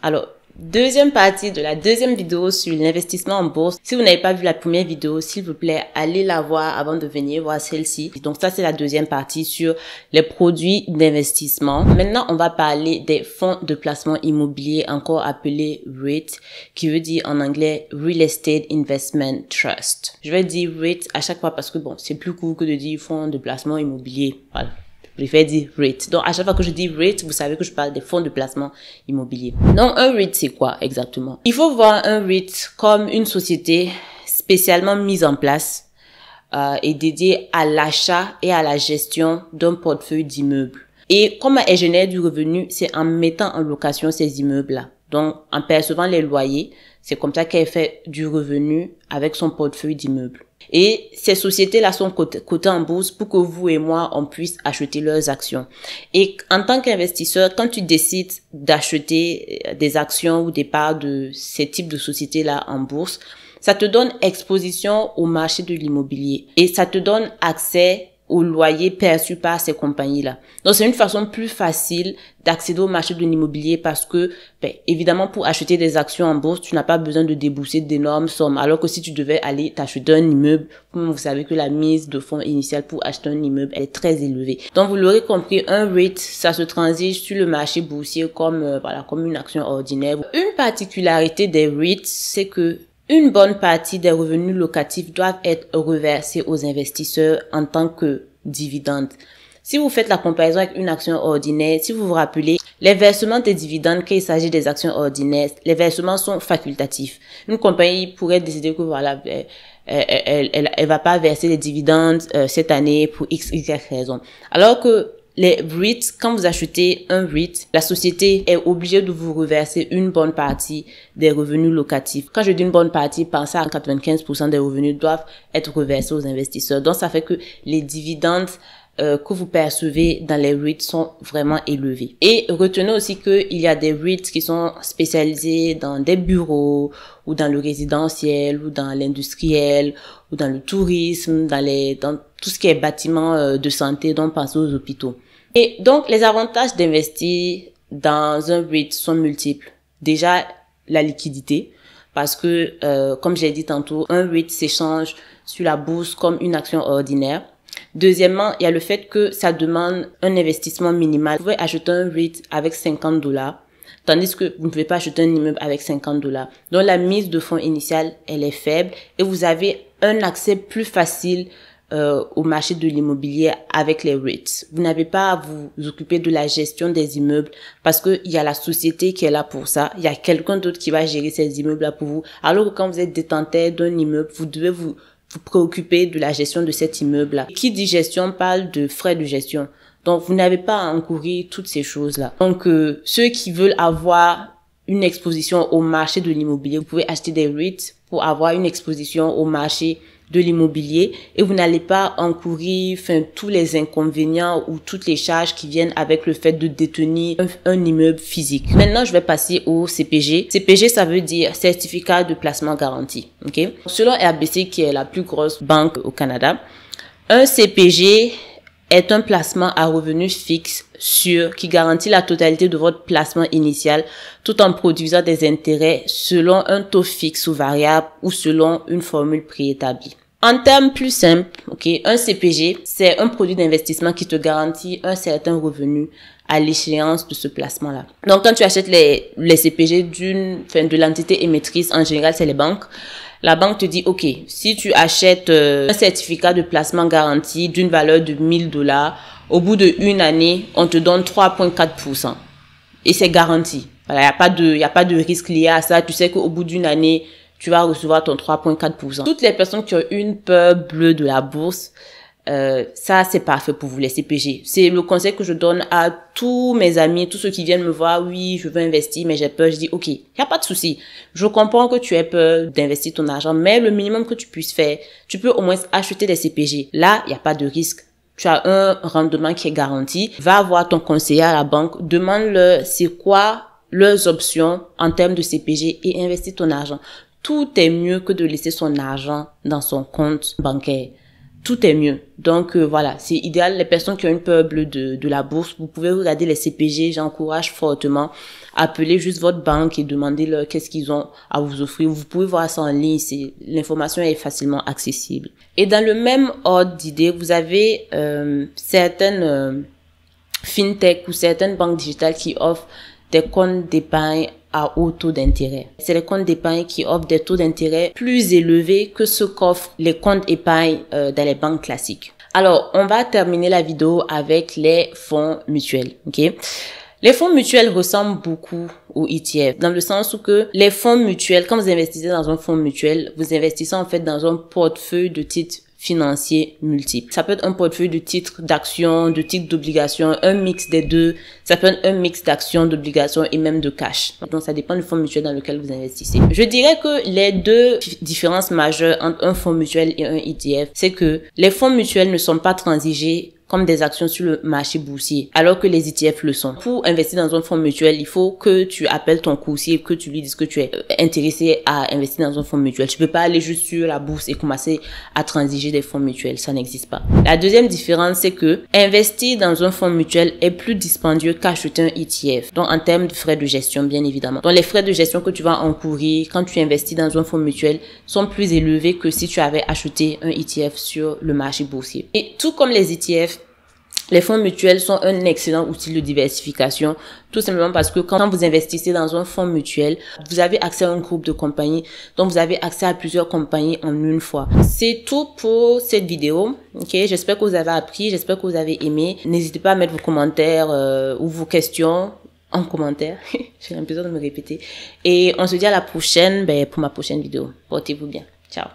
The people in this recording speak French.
Alors, deuxième partie de la deuxième vidéo sur l'investissement en bourse. Si vous n'avez pas vu la première vidéo, s'il vous plaît, allez la voir avant de venir voir celle-ci. Donc ça, c'est la deuxième partie sur les produits d'investissement. Maintenant, on va parler des fonds de placement immobilier, encore appelés REIT, qui veut dire en anglais Real Estate Investment Trust. Je vais dire REIT à chaque fois parce que bon, c'est plus court que de dire fonds de placement immobilier. Voilà. Je préfère dire REIT. Donc, à chaque fois que je dis REIT, vous savez que je parle des fonds de placement immobilier. Donc, un REIT, c'est quoi exactement? Il faut voir un REIT comme une société spécialement mise en place et dédiée à l'achat et à la gestion d'un portefeuille d'immeubles. Et comment elle génère du revenu? C'est en mettant en location ces immeubles-là. Donc, en percevant les loyers, c'est comme ça qu'elle fait du revenu avec son portefeuille d'immeubles. Et ces sociétés-là sont cotées en bourse pour que vous et moi, on puisse acheter leurs actions. Et en tant qu'investisseur, quand tu décides d'acheter des actions ou des parts de ces types de sociétés-là en bourse, ça te donne exposition au marché de l'immobilier et ça te donne accès au loyer perçu par ces compagnies-là. Donc, c'est une façon plus facile d'accéder au marché de l'immobilier parce que, évidemment, pour acheter des actions en bourse, tu n'as pas besoin de débourser d'énormes sommes. Alors que si tu devais aller t'acheter un immeuble, vous savez que la mise de fonds initiale pour acheter un immeuble est très élevée. Donc, vous l'aurez compris, un REIT, ça se transige sur le marché boursier comme, comme une action ordinaire. Une particularité des REIT, c'est que une bonne partie des revenus locatifs doivent être reversés aux investisseurs en tant que dividendes. Si vous faites la comparaison avec une action ordinaire, si vous vous rappelez, les versements des dividendes, quand il s'agit des actions ordinaires, les versements sont facultatifs. Une compagnie pourrait décider que voilà, elle va pas verser les dividendes cette année pour X, Y raison. Alors que les REIT, quand vous achetez un REIT, la société est obligée de vous reverser une bonne partie des revenus locatifs. Quand je dis une bonne partie, pensez à 95% des revenus doivent être reversés aux investisseurs. Donc, ça fait que les dividendes que vous percevez dans les REIT sont vraiment élevés. Et retenez aussi qu'il y a des REIT qui sont spécialisés dans des bureaux ou dans le résidentiel ou dans l'industriel ou dans le tourisme, dans tout ce qui est bâtiment de santé, donc pensez aux hôpitaux. Et donc, les avantages d'investir dans un REIT sont multiples. Déjà, la liquidité, parce que, comme j'ai dit tantôt, un REIT s'échange sur la bourse comme une action ordinaire. Deuxièmement, il y a le fait que ça demande un investissement minimal. Vous pouvez acheter un REIT avec $50, tandis que vous ne pouvez pas acheter un immeuble avec $50. Donc, la mise de fonds initiale, elle est faible et vous avez un accès plus facile au marché de l'immobilier avec les REITs. Vous n'avez pas à vous occuper de la gestion des immeubles parce que il y a la société qui est là pour ça. Il y a quelqu'un d'autre qui va gérer ces immeubles-là pour vous. Alors que quand vous êtes détenteur d'un immeuble, vous devez vous préoccuper de la gestion de cet immeuble-là. Qui dit gestion parle de frais de gestion. Donc, vous n'avez pas à encourir toutes ces choses-là. Donc, ceux qui veulent avoir une exposition au marché de l'immobilier, vous pouvez acheter des REITs pour avoir une exposition au marché de l'immobilier et vous n'allez pas encourir tous les inconvénients ou toutes les charges qui viennent avec le fait de détenir un immeuble physique. Maintenant, je vais passer au CPG. CPG, ça veut dire certificat de placement garanti. Okay? Selon RBC, qui est la plus grosse banque au Canada, un CPG est un placement à revenu fixe sûr qui garantit la totalité de votre placement initial tout en produisant des intérêts selon un taux fixe ou variable ou selon une formule préétablie. En termes plus simples, un CPG, c'est un produit d'investissement qui te garantit un certain revenu à l'échéance de ce placement-là. Donc, quand tu achètes les CPG de l'entité émettrice, en général, c'est les banques. La banque te dit, OK, si tu achètes un certificat de placement garanti d'une valeur de $1000, au bout d'une année, on te donne 3,4%. Et c'est garanti. Voilà, il y a pas de risque lié à ça. Tu sais qu'au bout d'une année, tu vas recevoir ton 3,4%. Toutes les personnes qui ont une peur bleue de la bourse, ça, c'est parfait pour vous, les CPG. C'est le conseil que je donne à tous mes amis, tous ceux qui viennent me voir. Oui, je veux investir, mais j'ai peur. Je dis, OK, il n'y a pas de souci. Je comprends que tu aies peur d'investir ton argent, mais le minimum que tu puisses faire, tu peux au moins acheter des CPG. Là, il n'y a pas de risque. Tu as un rendement qui est garanti. Va voir ton conseiller à la banque. Demande-leur c'est quoi leurs options en termes de CPG et investis ton argent. Tout est mieux que de laisser son argent dans son compte bancaire. tout est mieux. Donc voilà, c'est idéal. Les personnes qui ont une peur bleue de la bourse, vous pouvez regarder les CPG. J'encourage fortement. Appelez juste votre banque et demandez-leur qu'est-ce qu'ils ont à vous offrir. Vous pouvez voir ça en ligne. L'information est facilement accessible. Et dans le même ordre d'idée, vous avez certaines fintech ou certaines banques digitales qui offrent des comptes d'épargne à haut taux d'intérêt. C'est les comptes d'épargne qui offrent des taux d'intérêt plus élevés que ce qu'offrent les comptes d'épargne dans les banques classiques. Alors, on va terminer la vidéo avec les fonds mutuels, ok? Les fonds mutuels ressemblent beaucoup aux ETF, dans le sens où que les fonds mutuels, quand vous investissez dans un fonds mutuel, vous investissez en fait dans un portefeuille de titres financiers multiples. Ça peut être un portefeuille de titres d'actions, de titres d'obligations, un mix des deux. Ça peut être un mix d'actions, d'obligations et même de cash. Donc, ça dépend du fonds mutuel dans lequel vous investissez. Je dirais que les deux différences majeures entre un fonds mutuel et un ETF, c'est que les fonds mutuels ne sont pas transigés comme des actions sur le marché boursier, alors que les ETF le sont. Pour investir dans un fonds mutuel, il faut que tu appelles ton courtier, que tu lui dises que tu es intéressé à investir dans un fonds mutuel. Tu peux pas aller juste sur la bourse et commencer à transiger des fonds mutuels, ça n'existe pas. La deuxième différence, c'est que investir dans un fonds mutuel est plus dispendieux qu'acheter un ETF. Donc en termes de frais de gestion, bien évidemment. Donc les frais de gestion que tu vas encourir quand tu investis dans un fonds mutuel sont plus élevés que si tu avais acheté un ETF sur le marché boursier. Et tout comme les ETF, les fonds mutuels sont un excellent outil de diversification, tout simplement parce que quand vous investissez dans un fonds mutuel, vous avez accès à un groupe de compagnies, donc vous avez accès à plusieurs compagnies en une fois. C'est tout pour cette vidéo, ok? J'espère que vous avez appris, j'espère que vous avez aimé. N'hésitez pas à mettre vos commentaires ou vos questions en commentaire. J'ai l'impression de me répéter. Et on se dit à la prochaine pour ma prochaine vidéo. Portez-vous bien. Ciao.